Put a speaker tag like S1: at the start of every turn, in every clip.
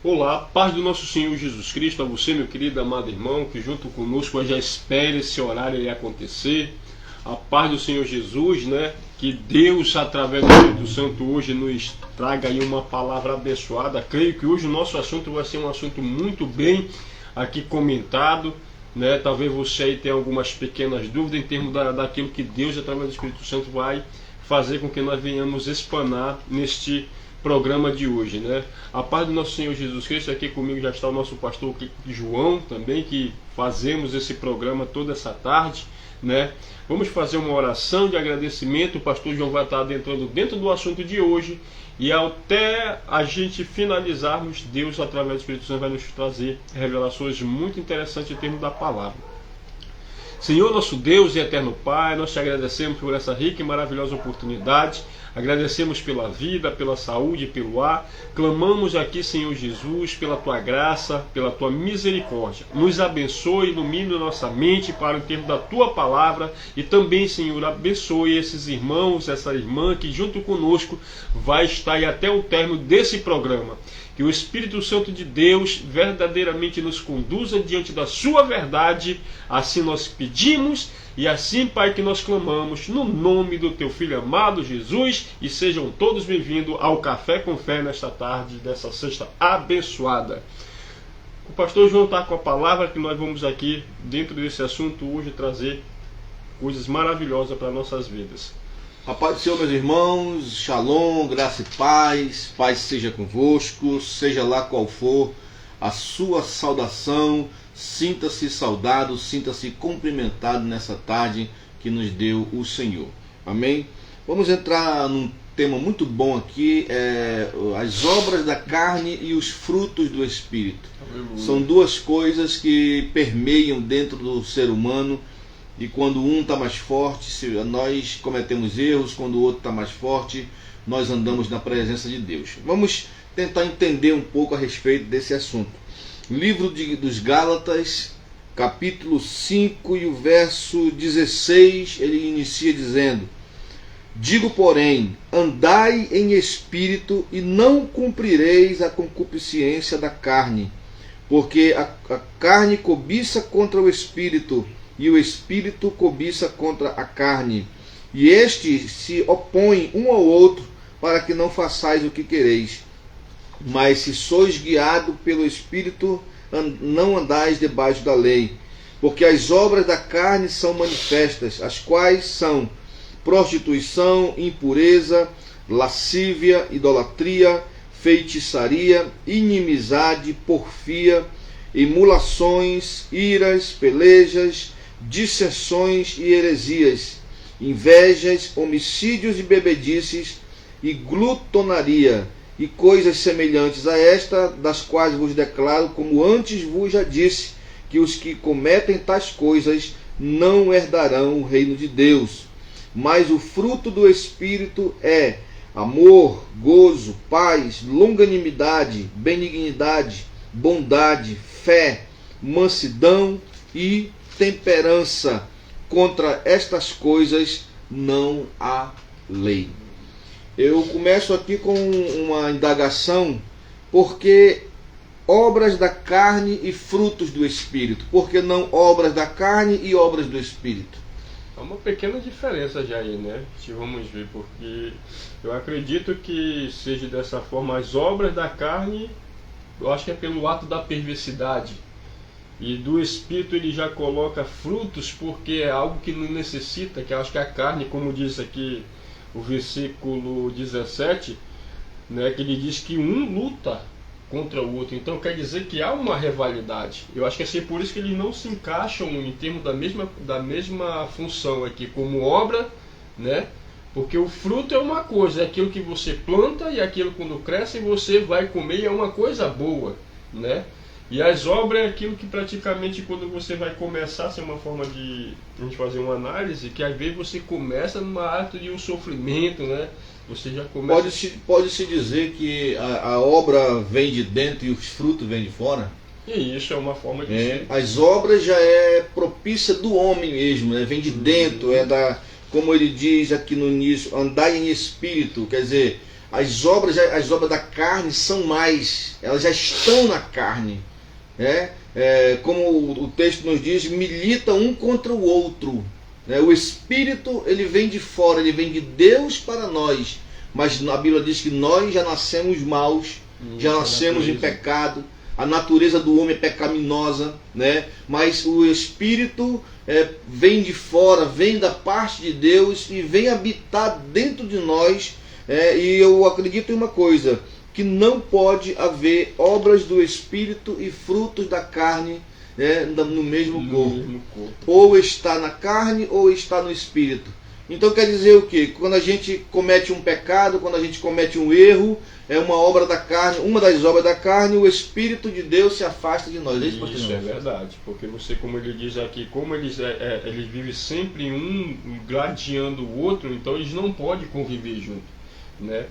S1: Olá, paz do nosso Senhor Jesus Cristo, a você, meu querido amado irmão, que junto conosco já espere esse horário aí acontecer. A paz do Senhor Jesus, né? Que Deus, através do Espírito Santo, hoje nos traga aí uma palavra abençoada. Creio que hoje o nosso assunto vai ser um assunto muito bem aqui comentado, né? Talvez você aí tenha algumas pequenas dúvidas em termos daquilo que Deus, através do Espírito Santo, vai fazer com que nós venhamos explanar neste programa de hoje, né? A paz do nosso Senhor Jesus Cristo. Aqui comigo já está o nosso pastor João também, que fazemos esse programa toda essa tarde, né? Vamos fazer uma oração de agradecimento. O pastor João vai estar adentrando dentro do assunto de hoje, e até a gente finalizarmos, Deus, através do Espírito Santo, vai nos trazer revelações muito interessantes em termos da palavra. Senhor, nosso Deus e eterno Pai, nós te agradecemos por essa rica e maravilhosa oportunidade. Agradecemos pela vida, pela saúde, pelo ar. Clamamos aqui, Senhor Jesus, pela tua graça, pela tua misericórdia. Nos abençoe, ilumine nossa mente para o tempo da tua palavra. E também, Senhor, abençoe esses irmãos, essa irmã que junto conosco vai estar aí até o término desse programa. Que o Espírito Santo de Deus verdadeiramente nos conduza diante da sua verdade. Assim nós pedimos e assim, Pai, que nós clamamos no nome do teu Filho amado Jesus. E sejam todos bem-vindos ao Café com Fé nesta tarde, dessa sexta abençoada. O pastor João está com a palavra que nós vamos aqui, dentro desse assunto, hoje trazer coisas maravilhosas para nossas vidas.
S2: A paz do Senhor, meus irmãos, shalom, graça e paz seja convosco, seja lá qual for a sua saudação, sinta-se saudado, sinta-se cumprimentado nessa tarde que nos deu o Senhor. Amém? Vamos entrar num tema muito bom aqui, as obras da carne e os frutos do Espírito. São duas coisas que permeiam dentro do ser humano. E quando um está mais forte, nós cometemos erros. Quando o outro está mais forte, nós andamos na presença de Deus. Vamos tentar entender um pouco a respeito desse assunto. Livro dos Gálatas, capítulo 5 e o verso 16, ele inicia dizendo: digo, porém, andai em espírito e não cumprireis a concupiscência da carne, porque a carne cobiça contra o espírito, e o espírito cobiça contra a carne, e estes se opõem um ao outro, para que não façais o que quereis. Mas se sois guiado pelo espírito, não andais debaixo da lei. Porque as obras da carne são manifestas, as quais são prostituição, impureza, lascívia, idolatria, feitiçaria, inimizade, porfia, emulações, iras, pelejas, dissensões e heresias, invejas, homicídios e bebedices, e glutonaria, e coisas semelhantes a esta, das quais vos declaro, como antes vos já disse, que os que cometem tais coisas não herdarão o reino de Deus. Mas o fruto do Espírito é amor, gozo, paz, longanimidade, benignidade, bondade, fé, mansidão e temperança. Contra estas coisas não há lei. Eu começo aqui com uma indagação: por que obras da carne e frutos do Espírito? Por que não obras da carne e obras do Espírito?
S1: Há uma pequena diferença já aí, né? Vamos ver, porque eu acredito que seja dessa forma. As obras da carne, eu acho que é pelo ato da perversidade. E do Espírito ele já coloca frutos, porque é algo que não necessita, que eu acho que a carne, como diz aqui o versículo 17, né, que ele diz que um luta contra o outro. Então quer dizer que há uma rivalidade. Eu acho que é assim, por isso que eles não se encaixam em termos da mesma função aqui, como obra, né? Porque o fruto é uma coisa, é aquilo que você planta, e aquilo quando cresce você vai comer, e é uma coisa boa, né? E as obras é aquilo que praticamente quando você vai começar, assim, uma forma de a gente fazer uma análise, que às vezes você começa numa arte de um sofrimento, né? Você já começa...
S2: Pode-se dizer que a obra vem de dentro e os frutos vêm de fora?
S1: E isso é uma forma de dizer.
S2: As obras já é propícia do homem mesmo, né? Vem de dentro, como ele diz aqui no início, andai em espírito, quer dizer, as obras da carne são mais, elas já estão na carne, né? Como o texto nos diz, milita um contra o outro, né? O Espírito, ele vem de fora, ele vem de Deus para nós, mas a Bíblia diz que nós já nascemos maus, já nascemos em pecado. A natureza do homem é pecaminosa, né? Mas o Espírito vem de fora, vem da parte de Deus e vem habitar dentro de nós. E eu acredito em uma coisa, que não pode haver obras do Espírito e frutos da carne, no mesmo corpo. Ou está na carne ou está no Espírito. Então quer dizer o quê? Quando a gente comete um pecado, quando a gente comete um erro, é uma obra da carne, uma das obras da carne, o Espírito de Deus se afasta de nós.
S1: Isso é verdade, porque você, como ele diz aqui, como eles vivem sempre um gladiando o outro, então eles não podem conviver junto, né?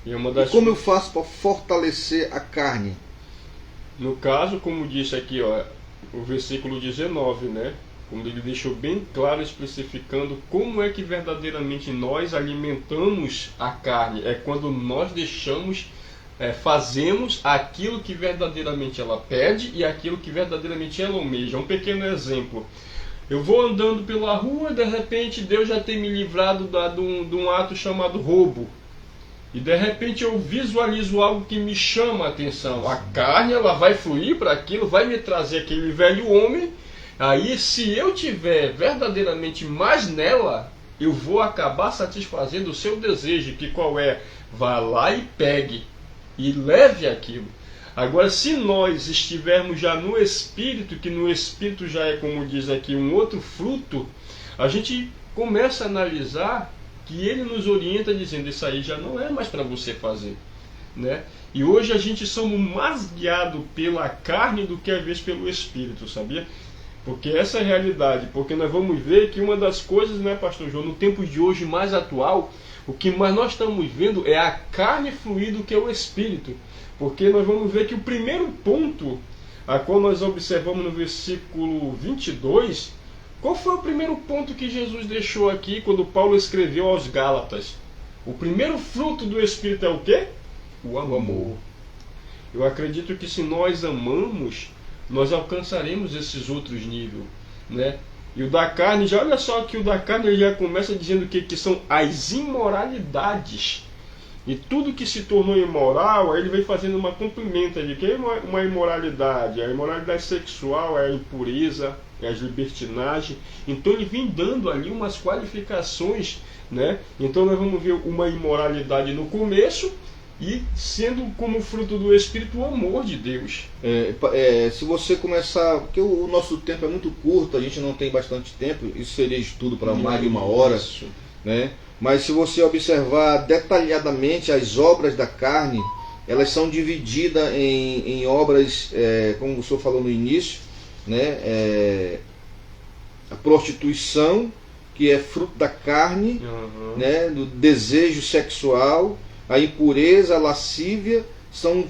S1: E
S2: como eu faço para fortalecer a carne?
S1: No caso, como disse aqui, o versículo 19, né? Como ele deixou bem claro, especificando como é que verdadeiramente nós alimentamos a carne. É quando nós deixamos, fazemos aquilo que verdadeiramente ela pede e aquilo que verdadeiramente ela almeja. Um pequeno exemplo. Eu vou andando pela rua e de repente Deus já tem me livrado de um ato chamado roubo. E de repente eu visualizo algo que me chama a atenção. A carne, ela vai fluir para aquilo, vai me trazer aquele velho homem. Aí, se eu tiver verdadeiramente mais nela, eu vou acabar satisfazendo o seu desejo, que qual é? Vá lá e pegue, e leve aquilo. Agora, se nós estivermos já no Espírito, que no Espírito já é, como diz aqui, um outro fruto, a gente começa a analisar que ele nos orienta dizendo, isso aí já não é mais para você fazer, né? E hoje a gente somos mais guiados pela carne do que às vezes pelo Espírito, sabia? Porque essa é a realidade, porque nós vamos ver que uma das coisas, né, pastor João, no tempo de hoje mais atual, o que mais nós estamos vendo é a carne fluir do que o Espírito. Porque nós vamos ver que o primeiro ponto, a qual nós observamos no versículo 22, qual foi o primeiro ponto que Jesus deixou aqui quando Paulo escreveu aos Gálatas? O primeiro fruto do Espírito é o quê? O amor. Eu acredito que se nós amamos, nós alcançaremos esses outros níveis, né? E o da carne, já olha só que o da carne ele já começa dizendo que são as imoralidades. E tudo que se tornou imoral, aí ele vem fazendo uma complementa de que é uma imoralidade. A imoralidade sexual é a impureza, é a libertinagem. Então ele vem dando ali umas qualificações, né? Então nós vamos ver uma imoralidade no começo, e sendo como fruto do Espírito o amor de Deus.
S2: Se você começar, porque o nosso tempo é muito curto, a gente não tem bastante tempo, isso seria estudo para mais de uma hora, né? Mas se você observar detalhadamente as obras da carne, elas são divididas em obras, como o senhor falou no início, né? A prostituição, que é fruto da carne, né? Do desejo sexual. A impureza, a lascívia são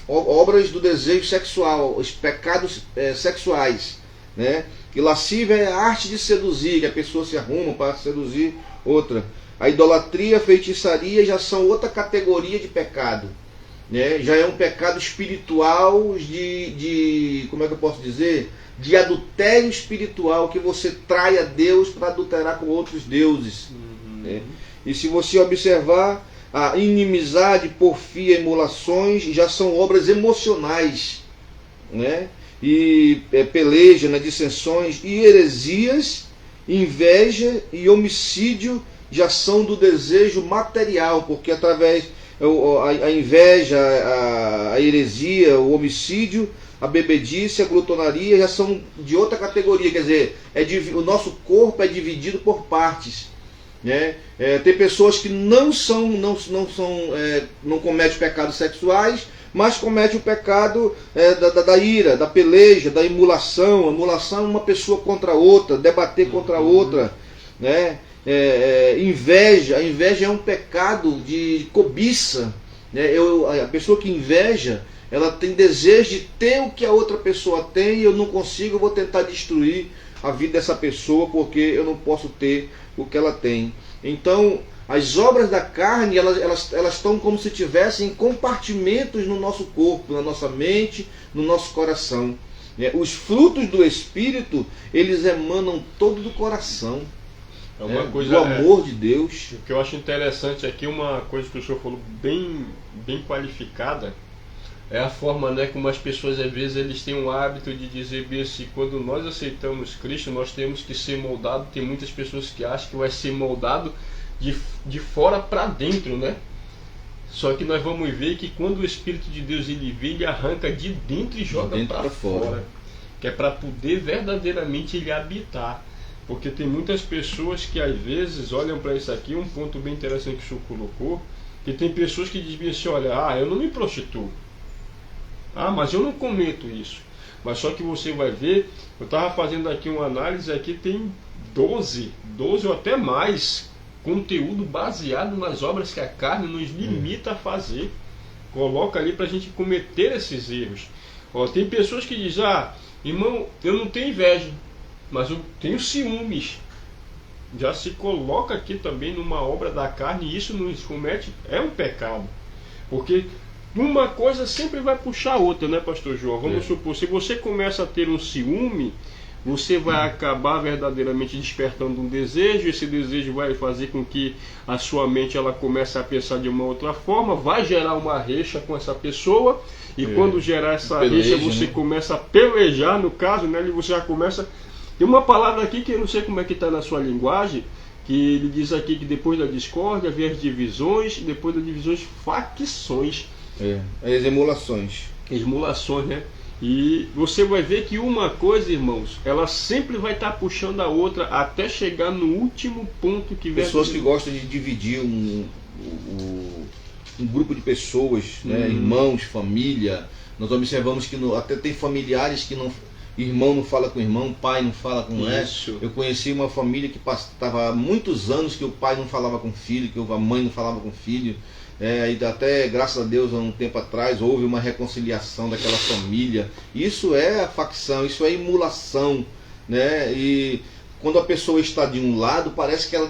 S2: obras do desejo sexual, os pecados sexuais, né? E lascívia é a arte de seduzir, que a pessoa se arruma para seduzir outra. A idolatria, a feitiçaria já são outra categoria de pecado, né? Já é um pecado espiritual como é que eu posso dizer? De adultério espiritual, que você trai a Deus para adulterar com outros deuses. Né? E se você observar, a inimizade, porfia, emulações já são obras emocionais, né? E peleja, né? Dissensões e heresias, inveja e homicídio já são do desejo material, porque através a inveja, a heresia, o homicídio, a bebedice, a glutonaria já são de outra categoria, quer dizer, o nosso corpo é dividido por partes. Né? Tem pessoas que não cometem pecados sexuais, mas cometem o pecado da ira, da peleja, da emulação. A emulação é uma pessoa contra a outra, debater contra a outra, né? Inveja. A inveja é um pecado de cobiça, né? A pessoa que inveja, ela tem desejo de ter o que a outra pessoa tem, e eu não consigo, eu vou tentar destruir a vida dessa pessoa porque eu não posso ter o que ela tem. Então As obras da carne, elas estão como se tivessem compartimentos no nosso corpo, na nossa mente, no nosso coração. Os frutos do Espírito, eles emanam todo do coração.
S1: É uma coisa,
S2: do amor de Deus.
S1: O que eu acho interessante aqui, uma coisa que o senhor falou bem qualificada, é a forma, né, como as pessoas às vezes eles têm um hábito de dizer bem assim, quando nós aceitamos Cristo, nós temos que ser moldado. Tem muitas pessoas que acham que vai ser moldado de fora para dentro, né? Só que nós vamos ver que quando o Espírito de Deus ele vem, ele arranca de dentro e joga para fora, que é para poder verdadeiramente ele habitar. Porque tem muitas pessoas que às vezes olham para isso aqui, um ponto bem interessante que o senhor colocou, que tem pessoas que dizem assim, olha, eu não me prostituo, mas eu não cometo isso. Mas só que você vai ver, eu estava fazendo aqui uma análise, aqui tem 12 ou até mais conteúdo baseado nas obras que a carne nos limita a fazer, coloca ali para a gente cometer esses erros. Tem pessoas que dizem, irmão, eu não tenho inveja, mas eu tenho ciúmes. Já se coloca aqui também numa obra da carne, e isso nos comete, é um pecado, porque uma coisa sempre vai puxar a outra, né, pastor João? Vamos supor, se você começa a ter um ciúme, você vai acabar verdadeiramente despertando um desejo. Esse desejo vai fazer com que a sua mente ela comece a pensar de uma outra forma, vai gerar uma rixa com essa pessoa, e quando gerar essa rixa, você começa a pelejar, no caso, né, e você já começa... Tem uma palavra aqui que eu não sei como é que está na sua linguagem, que ele diz aqui que depois da discórdia vem as divisões, depois das divisões, facções.
S2: As emulações.
S1: Esmulações, né? E você vai ver que uma coisa, irmãos, ela sempre vai estar puxando a outra até chegar no último ponto que vem.
S2: Pessoas que gostam de dividir um grupo de pessoas, né? Irmãos, família. Nós observamos que até tem familiares que não... Irmão não fala com irmão, pai não fala com Eu conheci uma família que estava há muitos anos que o pai não falava com o filho, que a mãe não falava com o filho. E até, graças a Deus, há um tempo atrás, houve uma reconciliação daquela família. Isso é a facção, isso é emulação, né? E quando a pessoa está de um lado, parece que ela,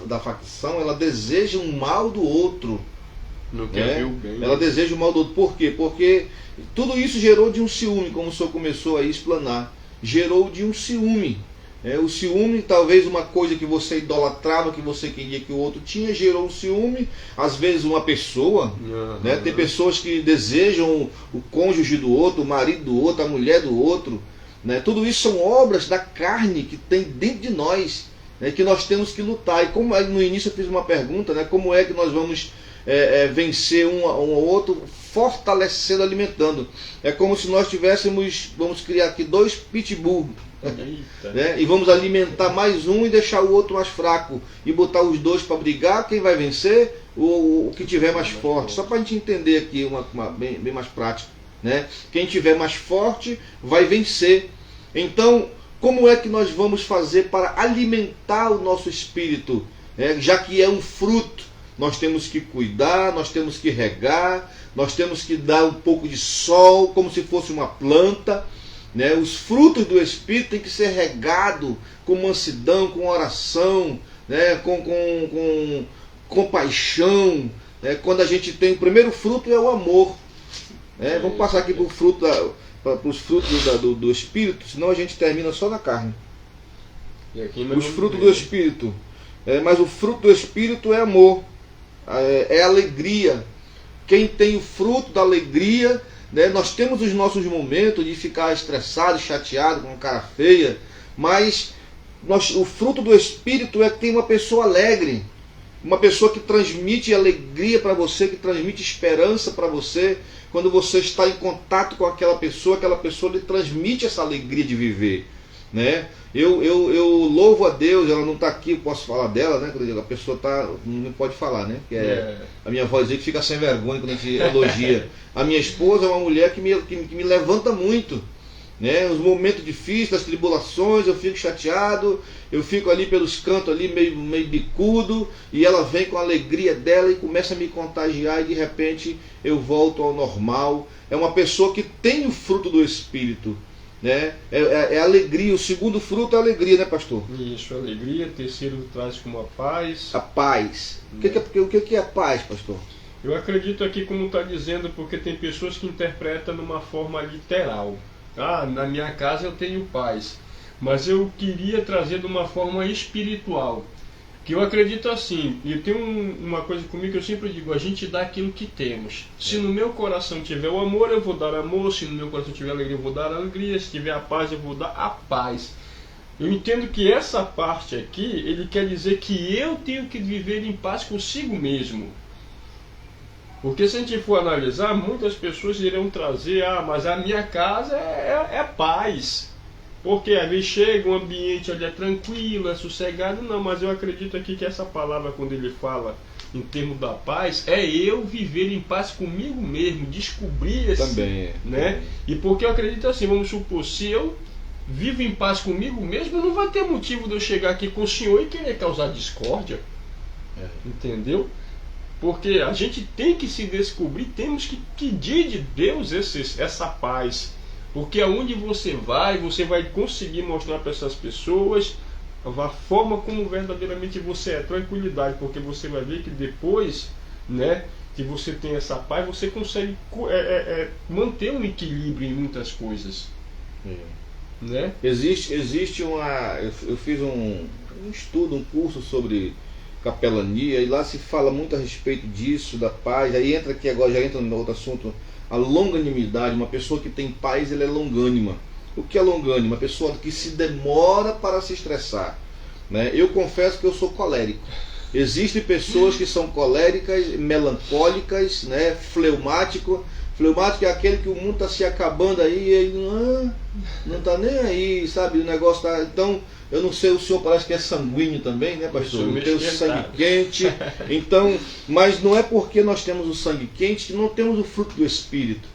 S2: da facção, ela deseja um mal do outro.
S1: Não quer ver o bem.
S2: Ela deseja o mal do outro. Por quê? Porque tudo isso gerou de um ciúme, como o senhor começou a explanar. Gerou de um ciúme. O ciúme, talvez uma coisa que você idolatrava, que você queria que o outro tinha, gerou um ciúme. Às vezes uma pessoa, né? Tem pessoas que desejam o cônjuge do outro, o marido do outro, a mulher do outro, né? Tudo isso são obras da carne que tem dentro de nós, né? Que nós temos que lutar. E como no início eu fiz uma pergunta, né? Como é que nós vamos vencer um ao outro, fortalecendo, alimentando? É como se nós tivéssemos, vamos criar aqui 2 pitbull, né? E vamos alimentar mais um e deixar o outro mais fraco, e botar os 2 para brigar. Quem vai vencer? O que tiver mais forte. Só para a gente entender aqui, bem mais prático, né? Quem tiver mais forte vai vencer. Então, como é que nós vamos fazer para alimentar o nosso espírito? Já que é um fruto, nós temos que cuidar, nós temos que regar, nós temos que dar um pouco de sol, como se fosse uma planta, né? Os frutos do Espírito têm que ser regados com mansidão, com oração, né? com compaixão, né? Quando a gente tem o primeiro fruto é o amor, né? Vamos passar aqui para os frutos do Espírito, senão a gente termina só na carne. Os frutos do Espírito, mas o fruto do Espírito é amor, é alegria. Quem tem o fruto da alegria, né? Nós temos os nossos momentos de ficar estressado, chateado, com cara feia, mas o fruto do Espírito é que tem uma pessoa alegre, uma pessoa que transmite alegria para você, que transmite esperança para você. Quando você está em contato com aquela pessoa lhe transmite essa alegria de viver, né? Eu louvo a Deus. Ela não está aqui, eu posso falar dela, né? Quando a pessoa não pode falar, né? Que a minha vozinha que fica sem vergonha quando a gente elogia. A minha esposa é uma mulher que me levanta muito, né? Os momentos difíceis, as tribulações, eu fico chateado, eu fico ali pelos cantos ali meio bicudo, e ela vem com a alegria dela e começa a me contagiar, e de repente eu volto ao normal. É uma pessoa que tem o fruto do Espírito, né? É alegria, o segundo fruto é alegria, né, pastor?
S1: Isso, alegria. Terceiro traz como a paz.
S2: A paz.
S1: Né?
S2: O que é a paz, pastor?
S1: Eu acredito aqui, como está dizendo, porque tem pessoas que interpretam de uma forma literal. Ah, na minha casa eu tenho paz. Mas eu queria trazer de uma forma espiritual. Que eu acredito assim, e tem uma coisa comigo que eu sempre digo, a gente dá aquilo que temos. Se no meu coração tiver o amor, eu vou dar amor. Se no meu coração tiver alegria, eu vou dar alegria. Se tiver a paz, eu vou dar a paz. Eu entendo que essa parte aqui, ele quer dizer que eu tenho que viver em paz consigo mesmo. Porque se a gente for analisar, muitas pessoas irão trazer, mas a minha casa é paz. Porque às vezes chega um ambiente onde é tranquilo, é sossegado. Não, mas eu acredito aqui que essa palavra, quando ele fala em termos da paz, é eu viver em paz comigo mesmo, descobrir esse...
S2: Também,
S1: né? E porque eu acredito assim, vamos supor, se eu vivo em paz comigo mesmo, não vai ter motivo de eu chegar aqui com o senhor e querer causar discórdia. Entendeu? Porque a gente tem que se descobrir, temos que pedir de Deus essa paz. Porque aonde você vai conseguir mostrar para essas pessoas a forma como verdadeiramente você é, tranquilidade. Porque você vai ver que depois, né, que você tem essa paz, você consegue manter um equilíbrio em muitas coisas. Né?
S2: Existe uma... Eu fiz um estudo, um curso sobre capelania, e lá se fala muito a respeito disso, da paz. Aí entra aqui agora, já entra no outro assunto, a longanimidade. Uma pessoa que tem paz, ela é longânima. O que é longânima? Uma pessoa que se demora para se estressar, né? Eu confesso que eu sou colérico. Existem pessoas que são coléricas, melancólicas, né? Fleumático é aquele que o mundo está se acabando aí e ele não está nem aí, sabe? O negócio está... Então, eu não sei, o senhor parece que é sanguíneo também, né, pastor? Tem o sangue quente. Então, mas não é porque nós temos o sangue quente que não temos o fruto do Espírito,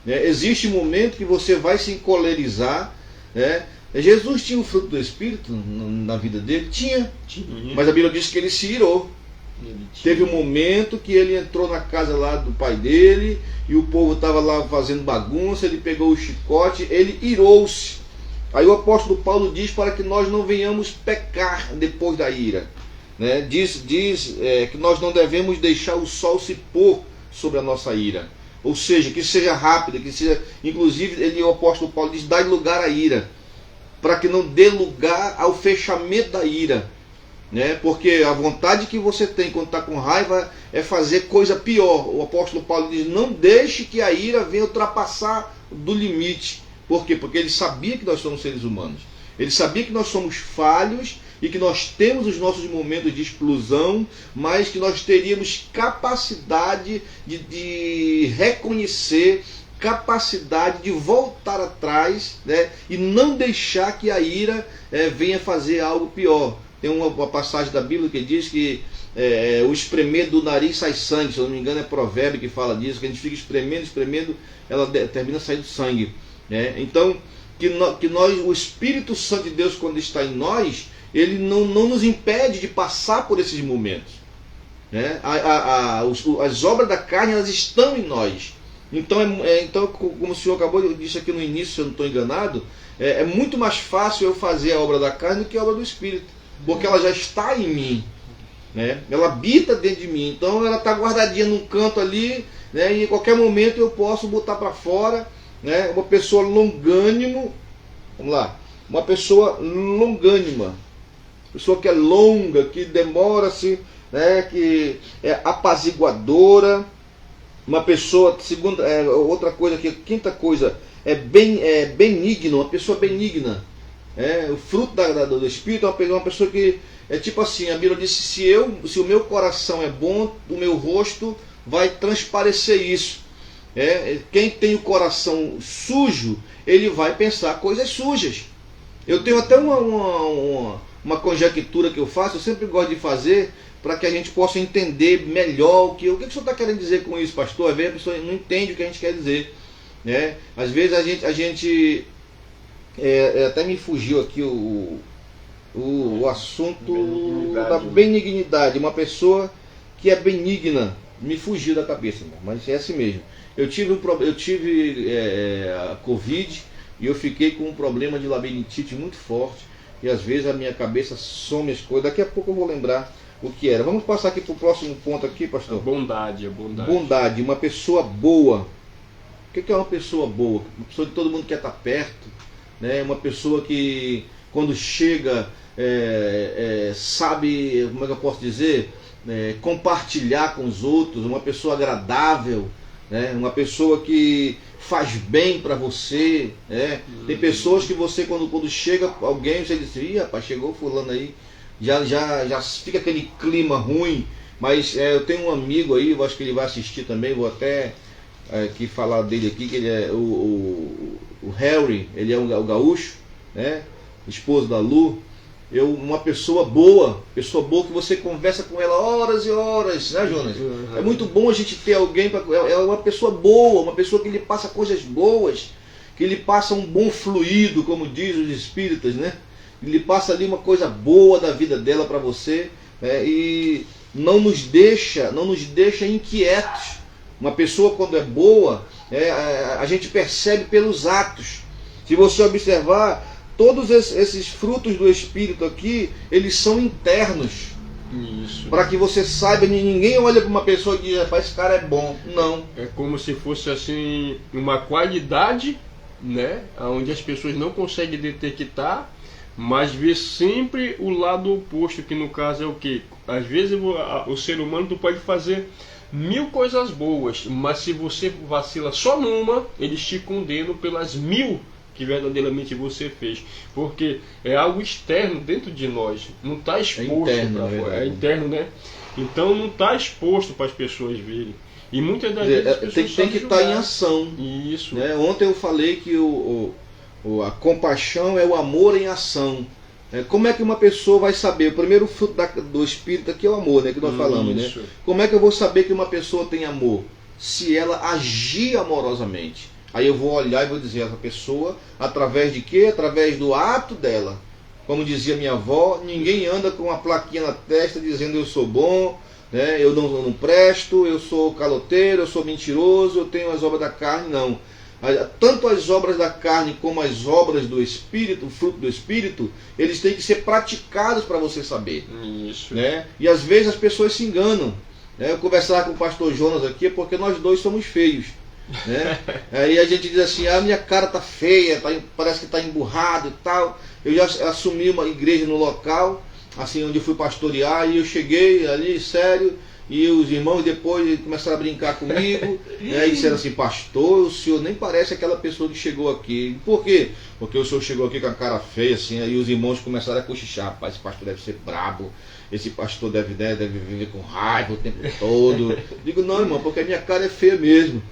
S2: né? Existe um momento que você vai se encolerizar, né? Jesus tinha o fruto do Espírito na vida dele? Tinha. Mas a Bíblia diz que ele se irou. Teve um momento que ele entrou na casa lá do pai dele e o povo estava lá fazendo bagunça, ele pegou o chicote, ele irou-se. Aí o apóstolo Paulo diz para que nós não venhamos pecar depois da ira, né? Diz que nós não devemos deixar o sol se pôr sobre a nossa ira, ou seja, que seja rápida, que seja, inclusive o apóstolo Paulo diz, dai lugar à ira, para que não dê lugar ao fechamento da ira, né? Porque a vontade que você tem quando está com raiva é fazer coisa pior. O apóstolo Paulo diz, não deixe que a ira venha ultrapassar do limite. Por quê? Porque ele sabia que nós somos seres humanos. Ele sabia que nós somos falhos e que nós temos os nossos momentos de explosão, mas que nós teríamos capacidade de reconhecer, capacidade de voltar atrás, né? E não deixar que a ira venha fazer algo pior. Tem uma passagem da Bíblia que diz que o espremer do nariz sai sangue. Se eu não me engano é Provérbio que fala disso, que a gente fica espremendo, ela termina saindo sangue, né? Então, que nós, o Espírito Santo de Deus, quando está em nós, ele não nos impede de passar por esses momentos, né? As obras da carne, elas estão em nós. Então, como o senhor acabou de dizer aqui no início, se eu não estou enganado, é muito mais fácil eu fazer a obra da carne do que a obra do Espírito, porque ela já está em mim, né? Ela habita dentro de mim, então ela está guardadinha num canto ali, né? E em qualquer momento eu posso botar para fora, né? Uma pessoa longânimo, vamos lá, uma pessoa longânima, pessoa que é longa, que demora-se, né? Que é apaziguadora, uma pessoa, outra coisa aqui, quinta coisa, benigno, uma pessoa benigna. O fruto do Espírito é uma pessoa que é tipo assim, a Bíblia disse, se o meu coração é bom, o meu rosto vai transparecer isso. Quem tem o coração sujo, ele vai pensar coisas sujas. Eu tenho até uma conjectura que eu faço, eu sempre gosto de fazer, para que a gente possa entender melhor o que o senhor está querendo dizer com isso, pastor. Às vezes a pessoa não entende o que a gente quer dizer, né? Às vezes a gente até me fugiu aqui o assunto da benignidade. Uma pessoa que é benigna, me fugiu da cabeça, irmão, mas é assim mesmo. Eu tive a Covid, e eu fiquei com um problema de labirintite muito forte, e às vezes a minha cabeça some as coisas. Daqui a pouco eu vou lembrar o que era. Vamos passar aqui para o próximo ponto aqui, pastor.
S1: A bondade.
S2: Bondade, uma pessoa boa. O que é uma pessoa boa? Uma pessoa que todo mundo quer estar perto, né? Uma pessoa que quando chega sabe, como é que eu posso dizer, compartilhar com os outros, uma pessoa agradável, né? Uma pessoa que faz bem para você, né? Tem pessoas que você, quando chega alguém, você diz, ih, rapaz, chegou fulano aí, já fica aquele clima ruim. Mas eu tenho um amigo aí, eu acho que ele vai assistir também, vou até aqui falar dele aqui, que ele é o Harry, ele é o gaúcho, né? Esposo da Lu. Uma pessoa boa que você conversa com ela horas e horas, né, Jonas? É muito bom a gente ter alguém, é uma pessoa boa, uma pessoa que lhe passa coisas boas, que lhe passa um bom fluido, como diz os espíritas, né? Lhe passa ali uma coisa boa da vida dela para você, e não nos deixa inquietos. Uma pessoa, quando é boa, a gente percebe pelos atos. Se você observar, todos esses frutos do Espírito aqui, eles são internos.
S1: Isso.
S2: Para que você saiba, ninguém olha para uma pessoa e diz, esse cara é bom. Não.
S1: É como se fosse assim uma qualidade, né? Onde as pessoas não conseguem detectar, mas vê sempre o lado oposto, que no caso é o quê? Às vezes o ser humano pode fazer 1000 coisas boas, mas se você vacila só numa, eles te condenam pelas 1000 que verdadeiramente você fez, porque é algo externo dentro de nós, não está exposto para fora, é interno, né? Então não está exposto para as pessoas verem. E muitas das vezes as pessoas
S2: tem que estar em ação.
S1: Isso.
S2: Né? Ontem eu falei que a compaixão é o amor em ação. Como é que uma pessoa vai saber? O primeiro fruto do Espírito aqui é o amor, né? Que nós falamos, né? Como é que eu vou saber que uma pessoa tem amor? Se ela agir amorosamente. Aí eu vou olhar e vou dizer, essa pessoa, através de quê? Através do ato dela. Como dizia minha avó, ninguém anda com uma plaquinha na testa dizendo eu sou bom, né? Eu não presto, eu sou caloteiro, eu sou mentiroso, eu tenho as obras da carne. Não. Tanto as obras da carne como as obras do Espírito, o fruto do Espírito, eles têm que ser praticados para você saber.
S1: Isso.
S2: Né? E às vezes as pessoas se enganam. Né? Eu conversava com o pastor Jonas aqui porque nós dois somos feios. Né? Aí a gente diz assim, minha cara tá feia, parece que tá emburrado e tal. Eu já assumi uma igreja no local, assim, onde eu fui pastorear, e eu cheguei ali, sério, e os irmãos depois começaram a brincar comigo, né, e disseram assim, pastor, o senhor nem parece aquela pessoa que chegou aqui. Por quê? Porque o senhor chegou aqui com a cara feia, assim, aí os irmãos começaram a cochichar, rapaz, esse pastor deve ser brabo, esse pastor deve viver com raiva o tempo todo. Digo, não, irmão, porque a minha cara é feia mesmo.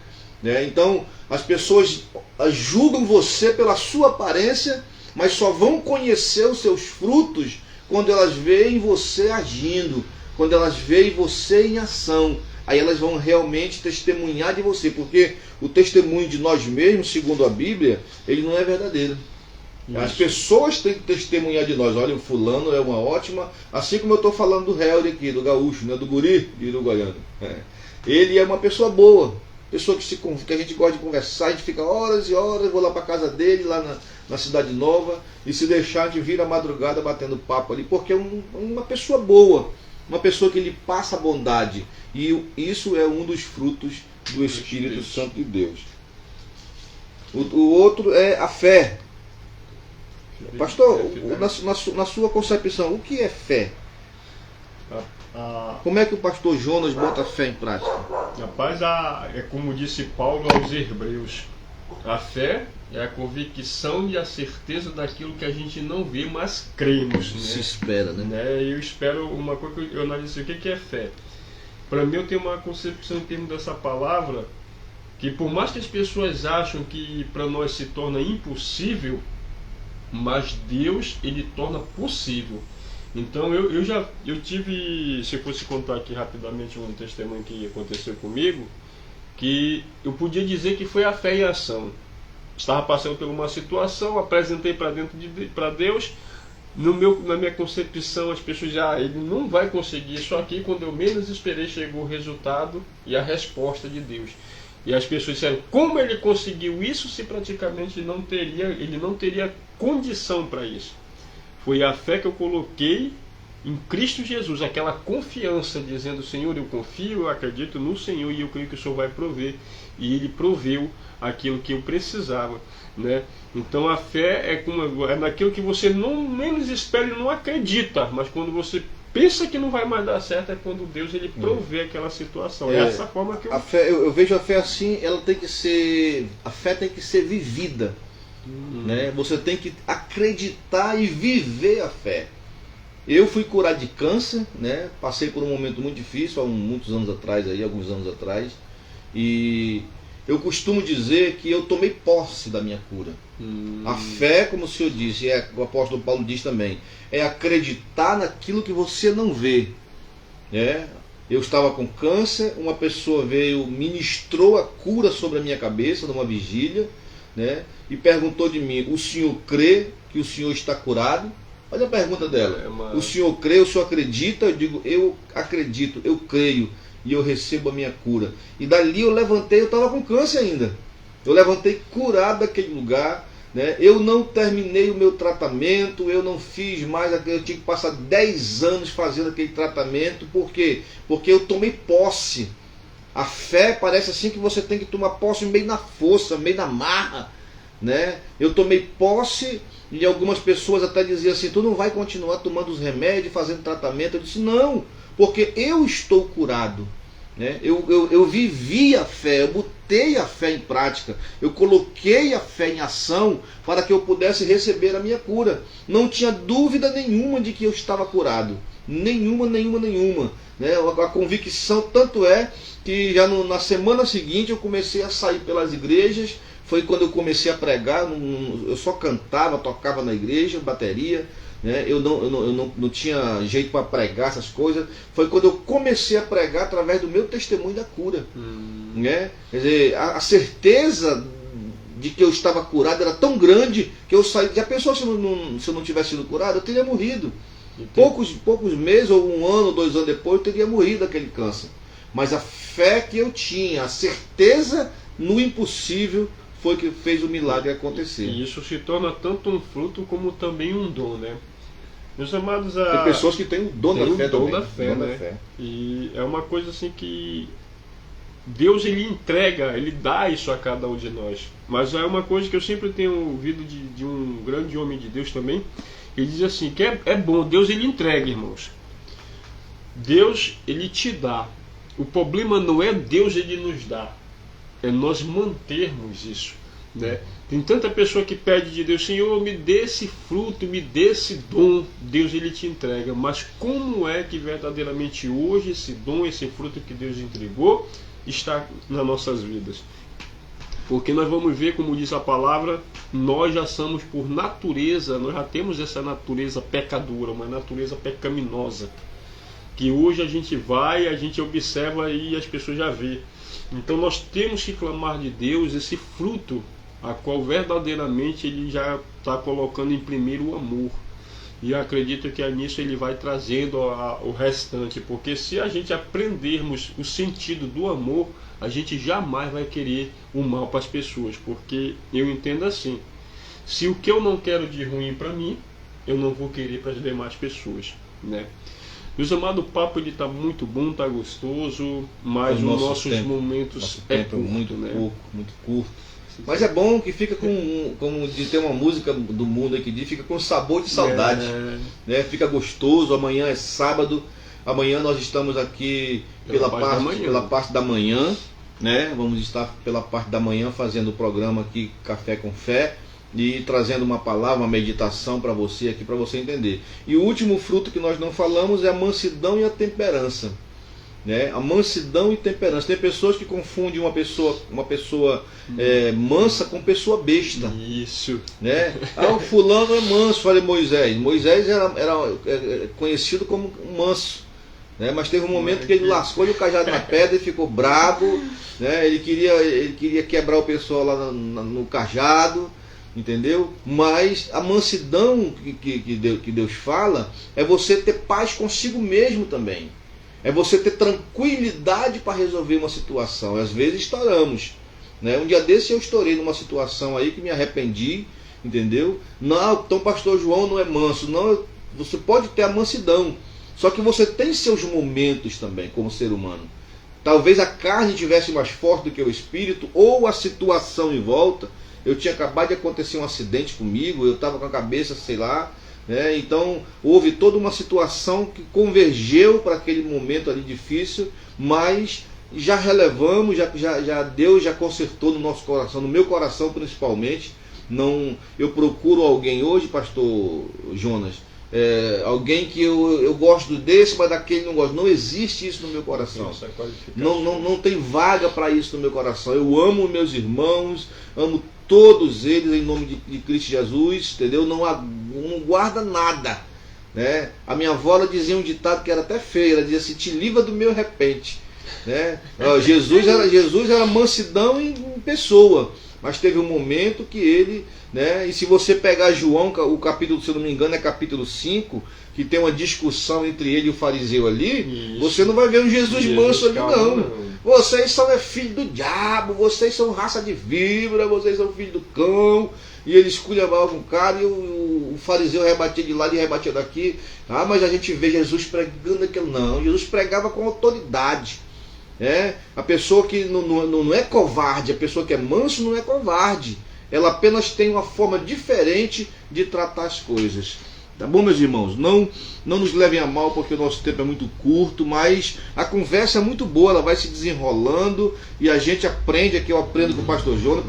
S2: Então as pessoas julgam você pela sua aparência, mas só vão conhecer os seus frutos quando elas veem você agindo, quando elas veem você em ação. Aí elas vão realmente testemunhar de você, porque o testemunho de nós mesmos, segundo a Bíblia, ele não é verdadeiro. Isso. As pessoas têm que testemunhar de nós. Olha, o fulano é uma ótima, assim como eu estou falando do Helder aqui, do gaúcho, né, do guri de Uruguaiana. Ele é uma pessoa boa. Pessoa que a gente gosta de conversar, a gente fica horas e horas, vou lá para casa dele, lá na Cidade Nova, e se deixar, a gente vira a madrugada batendo papo ali, porque é uma pessoa boa, uma pessoa que lhe passa bondade, e isso é um dos frutos do Espírito Santo de Deus. O outro é a fé. Pastor, na sua concepção, o que é fé? Como é que o pastor Jonas bota a fé em prática?
S1: Rapaz, é como disse Paulo aos Hebreus, a fé é a convicção e a certeza daquilo que a gente não vê, mas cremos. Né?
S2: Se espera, né?
S1: Eu espero uma coisa que eu analiso, o que é fé? Para mim eu tenho uma concepção em termos dessa palavra, que por mais que as pessoas acham que para nós se torna impossível, mas Deus, ele torna possível. Então eu tive, se eu fosse contar aqui rapidamente um testemunho que aconteceu comigo, que eu podia dizer que foi a fé em ação. Estava passando por uma situação, apresentei para Deus, na minha concepção as pessoas ele não vai conseguir, só que quando eu menos esperei chegou o resultado e a resposta de Deus. E as pessoas disseram, como ele conseguiu isso se praticamente ele não teria condição para isso? Foi a fé que eu coloquei em Cristo Jesus, aquela confiança, dizendo, Senhor, eu confio, eu acredito no Senhor e eu creio que o Senhor vai prover. E Ele proveu aquilo que eu precisava, né? Então a fé é naquilo que você não menos espera e não acredita, mas quando você pensa que não vai mais dar certo, é quando Deus ele provê aquela situação. É essa forma que
S2: a fé, eu vejo a fé assim, a fé tem que ser vivida, né? Você tem que acreditar e viver a fé. Eu fui curado de câncer, né? Passei por um momento muito difícil, há alguns anos atrás, e eu costumo dizer que eu tomei posse da minha cura. A fé, como o Senhor disse, o apóstolo Paulo diz também, é acreditar naquilo que você não vê. Eu estava com câncer, uma pessoa veio, ministrou a cura sobre a minha cabeça numa vigília, né? E perguntou de mim, o senhor crê que o senhor está curado? Olha a pergunta dela. O senhor crê, o senhor acredita? Eu digo, eu acredito, eu creio e eu recebo a minha cura. E dali eu levantei, eu estava com câncer ainda. Eu levantei curado daquele lugar, né? Eu não terminei o meu tratamento, eu não fiz mais, eu tinha que passar 10 anos fazendo aquele tratamento. Por quê? Porque eu tomei posse. A fé parece assim que você tem que tomar posse meio na força, meio na marra, né? Eu tomei posse. E algumas pessoas até diziam assim, tu não vai continuar tomando os remédios, fazendo tratamento? Eu disse, não, porque eu estou curado, né? Eu vivi a fé, eu botei a fé em prática, eu coloquei a fé em ação para que eu pudesse receber a minha cura. Não tinha dúvida nenhuma de que eu estava curado, nenhuma, né? A convicção tanto é que já na semana seguinte eu comecei a sair pelas igrejas. Foi quando eu comecei a pregar, eu só cantava, tocava na igreja, bateria, né? Eu não tinha jeito para pregar essas coisas. Foi quando eu comecei a pregar através do meu testemunho da cura. Né? Quer dizer, a certeza de que eu estava curado era tão grande que eu saí. Já pensou se eu não tivesse sido curado? Eu teria morrido. Poucos meses, ou 1 ano, 2 anos depois, eu teria morrido daquele câncer. Mas a fé que eu tinha, a certeza no impossível, foi que fez o milagre acontecer.
S1: E isso se torna tanto um fruto como também um dom, né? Meus amados,
S2: tem pessoas que têm o dom da fé,
S1: né? E é uma coisa assim que Deus ele entrega, ele dá isso a cada um de nós. Mas é uma coisa que eu sempre tenho ouvido de um grande homem de Deus também. Ele diz assim, que é bom, Deus ele entrega, irmãos. Deus ele te dá. O problema não é Deus ele nos dá. É nós mantermos isso, né? Tem tanta pessoa que pede de Deus, Senhor, me dê esse fruto, me dê esse dom. Deus ele te entrega, mas como é que verdadeiramente hoje esse dom, esse fruto que Deus entregou está nas nossas vidas? Porque nós vamos ver, como diz a palavra, nós já somos por natureza, nós já temos essa natureza pecadora, uma natureza pecaminosa, que hoje a gente observa e as pessoas já vê. Então nós temos que clamar de Deus esse fruto, a qual verdadeiramente ele já está colocando em primeiro o amor. E eu acredito que nisso ele vai trazendo o restante, porque se a gente aprendermos o sentido do amor, a gente jamais vai querer o mal para as pessoas, porque eu entendo assim, se o que eu não quero de ruim para mim, eu não vou querer para as demais pessoas, né? Meus amados, o papo está muito bom, está gostoso, mas os nossos momentos
S2: tempo muito curto. Mas é bom que fica como de ter uma música do mundo aí que diz, fica com sabor de saudade, né? Fica gostoso. Amanhã é sábado, amanhã nós estamos aqui pela parte da manhã, né? Vamos estar pela parte da manhã fazendo o programa aqui Café com Fé, e trazendo uma palavra, uma meditação para você aqui, para você entender. E o último fruto que nós não falamos é a mansidão e a temperança, né? A mansidão e temperança. Tem pessoas que confundem uma pessoa mansa com pessoa besta.
S1: Isso,
S2: né? O fulano é manso. Olha Moisés. Moisés era conhecido como manso, né? Mas teve um momento que ele lascou o cajado na pedra e ficou bravo, né? Ele queria quebrar o pessoal lá no cajado. Entendeu? Mas a mansidão que Deus fala é você ter paz consigo mesmo também. É você ter tranquilidade para resolver uma situação. Às vezes estouramos, né? Um dia desse eu estourei numa situação aí que me arrependi, entendeu? Não, então pastor João não é manso. Não, você pode ter a mansidão, só que você tem seus momentos também como ser humano. Talvez a carne estivesse mais forte do que o espírito, ou a situação em volta. Eu tinha acabado de acontecer um acidente comigo, eu estava com a cabeça, sei lá, né? Então houve toda uma situação que convergeu para aquele momento ali difícil, mas já relevamos, já Deus já consertou no nosso coração, no meu coração principalmente. Não, eu procuro alguém hoje, pastor Jonas, alguém que eu gosto desse, mas daquele não gosto. Não existe isso no meu coração. Não tem vaga para isso no meu coração. Eu amo meus irmãos, amo todos eles em nome de Cristo Jesus, entendeu? Não guarda nada, né? A minha avó, ela dizia um ditado que era até feio, ela dizia assim: te livra do meu repente, né? Jesus era mansidão em pessoa, mas teve um momento que ele, né? E se você pegar João, o capítulo, se eu não me engano, é capítulo 5, que tem uma discussão entre ele e o fariseu ali, isso. Você não vai ver um Jesus manso ali, não. Vocês são filho do diabo, vocês são raça de víbora, vocês são filho do cão. E ele esculhambava um cara e o fariseu rebatia de lá e rebatia daqui. Ah, mas a gente vê Jesus pregando aquilo. Não, Jesus pregava com autoridade. A pessoa que não é covarde, a pessoa que é manso não é covarde. Ela apenas tem uma forma diferente de tratar as coisas. Tá bom, meus irmãos? Não nos levem a mal, porque o nosso tempo é muito curto, mas a conversa é muito boa, ela vai se desenrolando e a gente aprende. Aqui eu aprendo com o pastor Jonas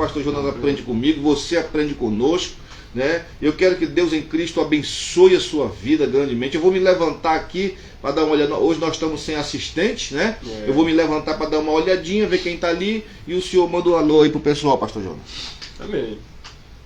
S2: aprende comigo, você aprende conosco, né? Eu quero que Deus em Cristo abençoe a sua vida grandemente. Eu vou me levantar aqui para dar uma olhada. Hoje nós estamos sem assistente, né? Eu vou me levantar para dar uma olhadinha, ver quem está ali, e o senhor manda um alô aí pro pessoal, pastor Jonas.
S1: Amém.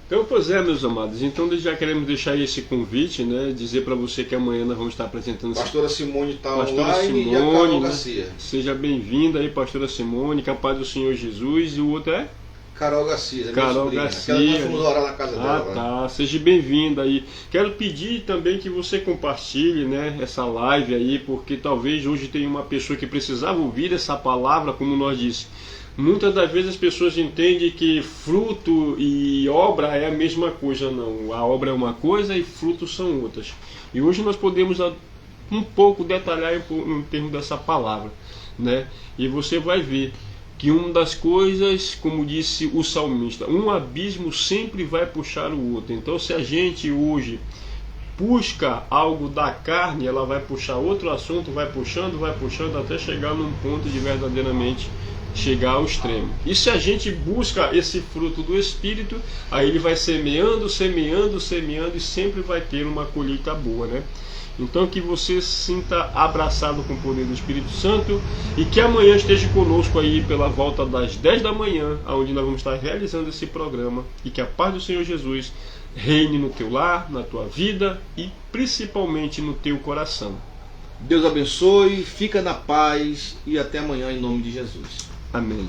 S1: Então, pois é, meus amados, então já queremos deixar esse convite, né? Dizer para você que amanhã nós vamos estar apresentando...
S2: Pastora Simone está online, e a Carol Garcia.
S1: Seja bem-vinda aí, pastora Simone, que a paz do Senhor Jesus. E o outro é?
S2: Carol Garcia.
S1: Carol Garcia.
S2: Nós fomos orar na casa dela.
S1: Tá, seja bem-vinda aí. Quero pedir também que você compartilhe, né, essa live aí, porque talvez hoje tenha uma pessoa que precisava ouvir essa palavra, como nós disse. Muitas das vezes as pessoas entendem que fruto e obra é a mesma coisa. Não, a obra é uma coisa e frutos são outras. E hoje nós podemos um pouco detalhar em termos dessa palavra, né? E você vai ver que uma das coisas, como disse o salmista, um abismo sempre vai puxar o outro. Então, se a gente hoje busca algo da carne, ela vai puxar outro assunto, vai puxando até chegar num ponto de verdadeiramente chegar ao extremo. E se a gente busca esse fruto do Espírito, aí ele vai semeando e sempre vai ter uma colheita boa, né? Então que você se sinta abraçado com o poder do Espírito Santo e que amanhã esteja conosco aí pela volta das 10 da manhã, onde nós vamos estar realizando esse programa, e que a paz do Senhor Jesus reine no teu lar, na tua vida e principalmente no teu coração.
S2: Deus abençoe, fica na paz e até amanhã em nome de Jesus.
S1: Amém.